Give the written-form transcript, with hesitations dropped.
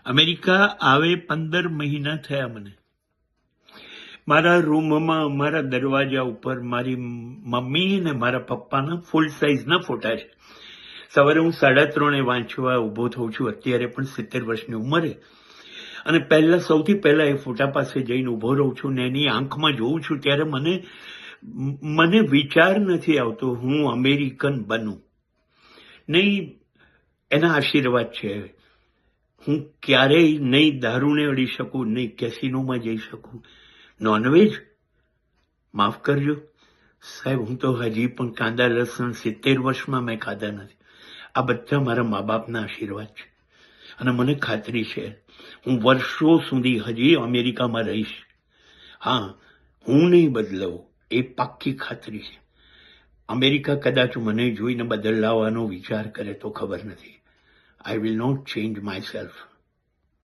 America આવે 15 મહિના થયા મને. મારા રૂમમાં મારા દરવાજા ઉપર મારી મમ્મી ને મારા પપ્પાના ફૂલ સાઇઝના ફોટા છે. સવારે હું 3:30 વાંચવા ઊભો થઉં છું, અત્યારે પણ 70 વર્ષની ઉંમરે, અને સૌથી પહેલા એ ફોટા પાસે જઈને ઊભો રહું છું ને એની આંખમાં જોઉં છું ત્યારે મને વિચાર નથી આવતો હું અમેરિકન બનું. નહીં, એના આશીર્વાદ છે. હું ક્યારેય નહીં દારૂને અડી શકું, નહીં કેસિનોમાં જઈ શકું. નોનવેજ માફ કરજો સાહેબ, હું તો હજી પણ કાંદા લસણ 70 વર્ષમાં મેં ખાધા નથી. આ બધા મારા મા બાપના આશીર્વાદ છે અને મને ખાતરી છે હું વર્ષો સુધી હજી અમેરિકામાં રહીશ. હા, હું નહીં બદલાવું, એ પાક્કી ખાતરી છે. અમેરિકા કદાચ મને જોઈને બદલાવાનો વિચાર કરે તો ખબર નથી. I will not change myself.